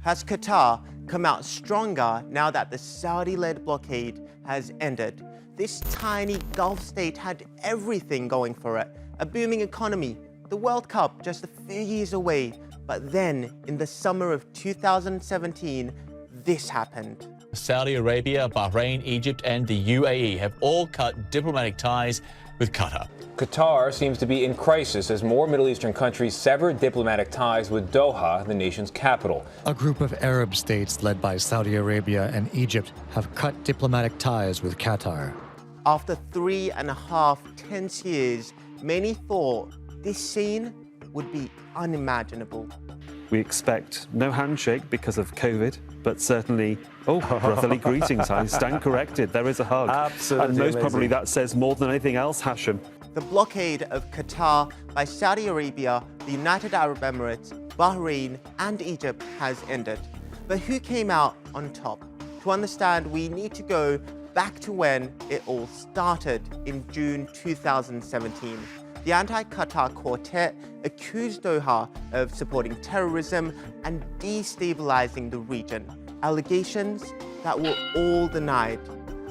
Has Qatar come out stronger now that the Saudi-led blockade has ended? This tiny Gulf state had everything going for it. A booming economy, the World Cup just a few years away. But then, in the summer of 2017, this happened. Saudi Arabia, Bahrain, Egypt and the UAE have all cut diplomatic ties with Qatar. Qatar seems to be in crisis as more Middle Eastern countries sever diplomatic ties with Doha, the nation's capital. A group of Arab states led by Saudi Arabia and Egypt have cut diplomatic ties with Qatar. After 3.5 tense years, many thought this scene would be unimaginable. We expect no handshake because of COVID, but certainly, brotherly greetings. I stand corrected. There is a hug. Absolutely and most amazing. Probably that says more than anything else, Hashim. The blockade of Qatar by Saudi Arabia, the United Arab Emirates, Bahrain and Egypt has ended. But who came out on top? To understand, we need to go back to when it all started in June 2017. The anti-Qatar quartet accused Doha of supporting terrorism and destabilizing the region. Allegations that were all denied.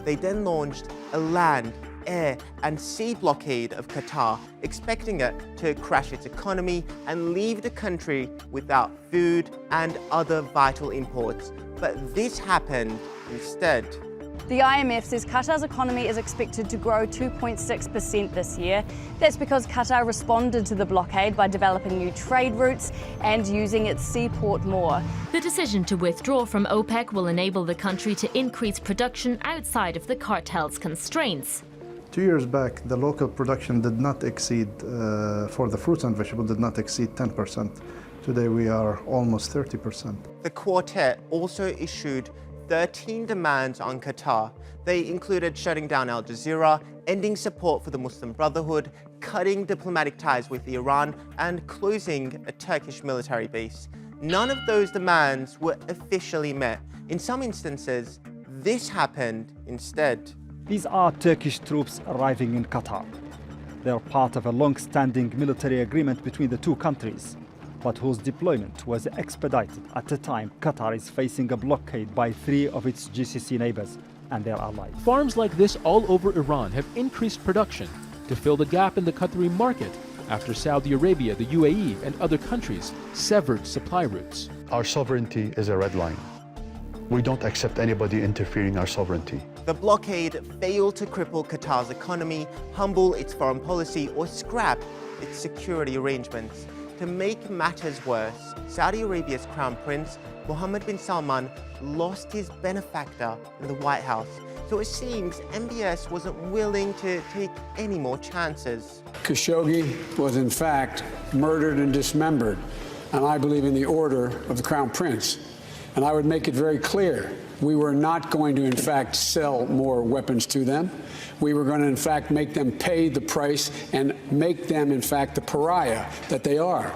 They then launched a land, air and sea blockade of Qatar, expecting it to crash its economy and leave the country without food and other vital imports. But this happened instead. The IMF says Qatar's economy is expected to grow 2.6% this year. That's because Qatar responded to the blockade by developing new trade routes and using its seaport more. The decision to withdraw from OPEC will enable the country to increase production outside of the cartel's constraints. 2 years back, the local production did not exceed, for the fruits and vegetables, did not exceed 10%. Today we are almost 30%. The quartet also issued 13 demands on Qatar. They included shutting down Al Jazeera, ending support for the Muslim Brotherhood, cutting diplomatic ties with Iran, and closing a Turkish military base. None of those demands were officially met. In some instances, this happened instead. These are Turkish troops arriving in Qatar. They are part of a long-standing military agreement between the two countries, but whose deployment was expedited at a time Qatar is facing a blockade by 3 of its GCC neighbors and their allies. Farms like this all over Iran have increased production to fill the gap in the Qatari market after Saudi Arabia, the UAE, and other countries severed supply routes. Our sovereignty is a red line. We don't accept anybody interfering our sovereignty. The blockade failed to cripple Qatar's economy, humble its foreign policy, or scrap its security arrangements. To make matters worse, Saudi Arabia's Crown Prince, Mohammed bin Salman, lost his benefactor in the White House. So it seems MBS wasn't willing to take any more chances. Khashoggi was in fact murdered and dismembered, and I believe in the order of the Crown Prince. And I would make it very clear, we were not going to in fact sell more weapons to them. We were going to in fact make them pay the price and make them in fact the pariah that they are.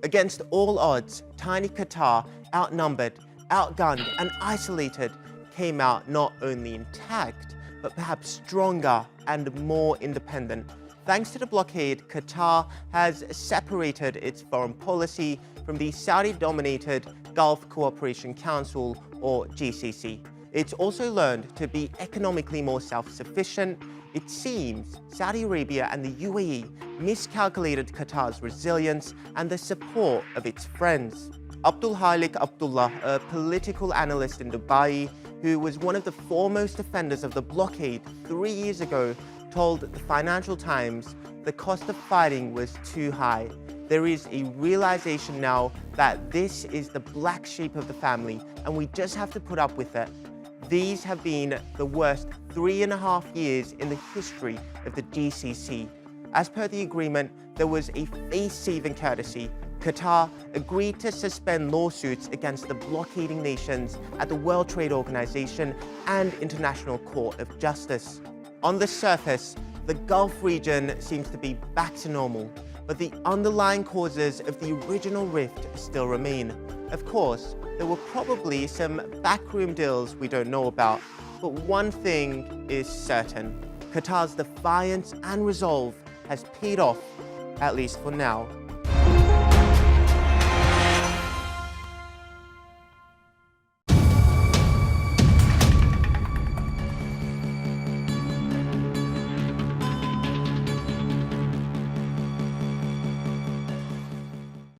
Against all odds, tiny Qatar, outnumbered, outgunned and isolated, came out not only intact, but perhaps stronger and more independent. Thanks to the blockade, Qatar has separated its foreign policy from the Saudi-dominated Gulf Cooperation Council, or GCC. It's also learned to be economically more self-sufficient. It seems Saudi Arabia and the UAE miscalculated Qatar's resilience and the support of its friends. Abdul Halik Abdullah, a political analyst in Dubai, who was one of the foremost defenders of the blockade 3 years ago, told the Financial Times the cost of fighting was too high. There is a realization now that this is the black sheep of the family, and we just have to put up with it. These have been the worst 3.5 years in the history of the GCC. As per the agreement, there was a face-saving courtesy. Qatar agreed to suspend lawsuits against the blockading nations at the World Trade Organization and International Court of Justice. On the surface, the Gulf region seems to be back to normal, but the underlying causes of the original rift still remain. Of course, there were probably some backroom deals we don't know about, but one thing is certain. Qatar's defiance and resolve has paid off, at least for now.